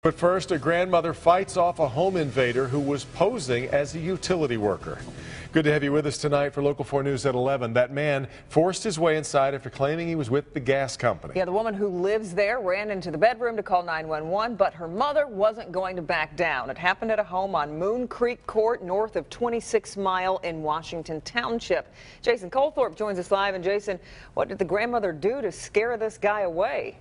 But first, a grandmother fights off a home invader who was posing as a utility worker. Good to have you with us tonight for Local 4 News at 11. That man forced his way inside after claiming he was with the gas company. Yeah, the woman who lives there ran into the bedroom to call 911, but her mother wasn't going to back down. It happened at a home on Moon Creek Court north of 26 Mile in Washington Township. Jason Colthorpe joins us live. And Jason, what did the grandmother do to scare this guy away?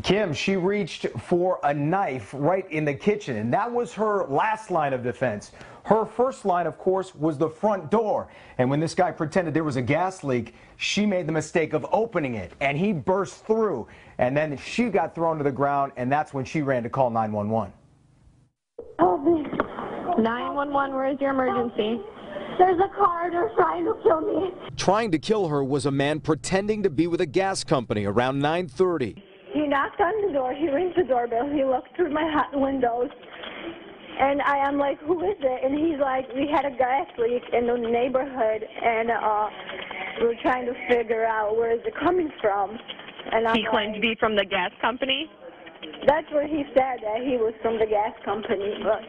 Kim, she reached for a knife right in the kitchen, and that was her last line of defense. Her first line, of course, was the front door. And when this guy pretended there was a gas leak, she made the mistake of opening it, and he burst through. And then she got thrown to the ground, and that's when she ran to call 911. 911, where is your emergency? There's a car, they're trying to kill me. Trying to kill her was a man pretending to be with a gas company around 9:30. He knocked on the door, he rings the doorbell, he looked through my hot windows, and I am like, who is it? And he's like, we had a gas leak in the neighborhood, and we're trying to figure out where is it coming from. And He claimed to be from the gas company? That's what he said, that he was from the gas company, but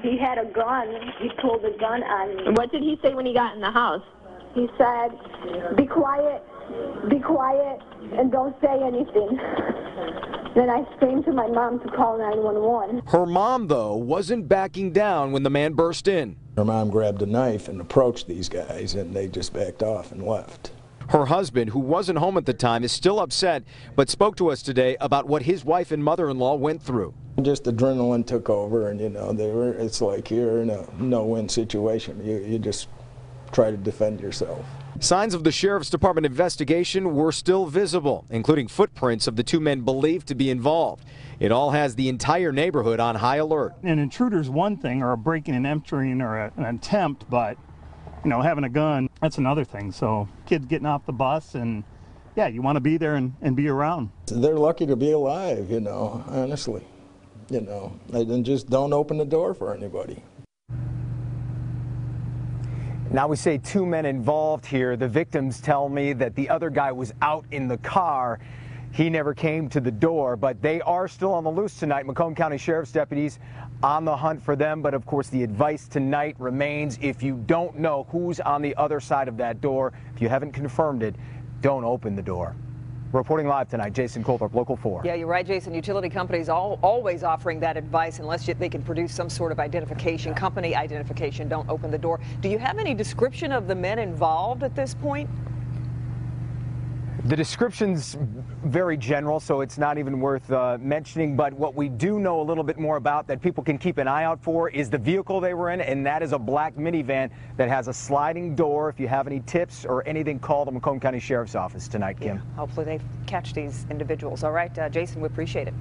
he had a gun. He pulled a gun on me. What did he say when he got in the house? He said, be quiet, and don't say anything. Then I screamed to my mom to call 911. Her mom, though, wasn't backing down when the man burst in. Her mom grabbed a knife and approached these guys, and they just backed off and left. Her husband, who wasn't home at the time, is still upset, but spoke to us today about what his wife and mother-in-law went through. Just adrenaline took over, and it's like you're in a no-win situation. You just try to defend yourself. Signs of the Sheriff's Department investigation were still visible, including footprints of the two men believed to be involved. It all has the entire neighborhood on high alert. An intruder's one thing, or a breaking and entering, or an attempt, but having a gun, that's another thing. So kids getting off the bus, and yeah, you want to be there and be around. They're lucky to be alive, honestly. And just don't open the door for anybody. Now we say two men involved here. The victims tell me that the other guy was out in the car. He never came to the door, but they are still on the loose tonight. Macomb County Sheriff's deputies on the hunt for them. But of course, the advice tonight remains, if you don't know who's on the other side of that door, if you haven't confirmed it, don't open the door. Reporting live tonight, Jason Colthorpe, Local 4. Yeah, you're right, Jason. Utility companies always offering that advice unless they can produce some sort of identification, company identification. Don't open the door. Do you have any description of the men involved at this point? The description's very general, so it's not even worth mentioning, but what we do know a little bit more about that people can keep an eye out for is the vehicle they were in, and that is a black minivan that has a sliding door. If you have any tips or anything, call the Macomb County Sheriff's Office tonight, Kim. Yeah, hopefully they catch these individuals. All right, Jason, we appreciate it.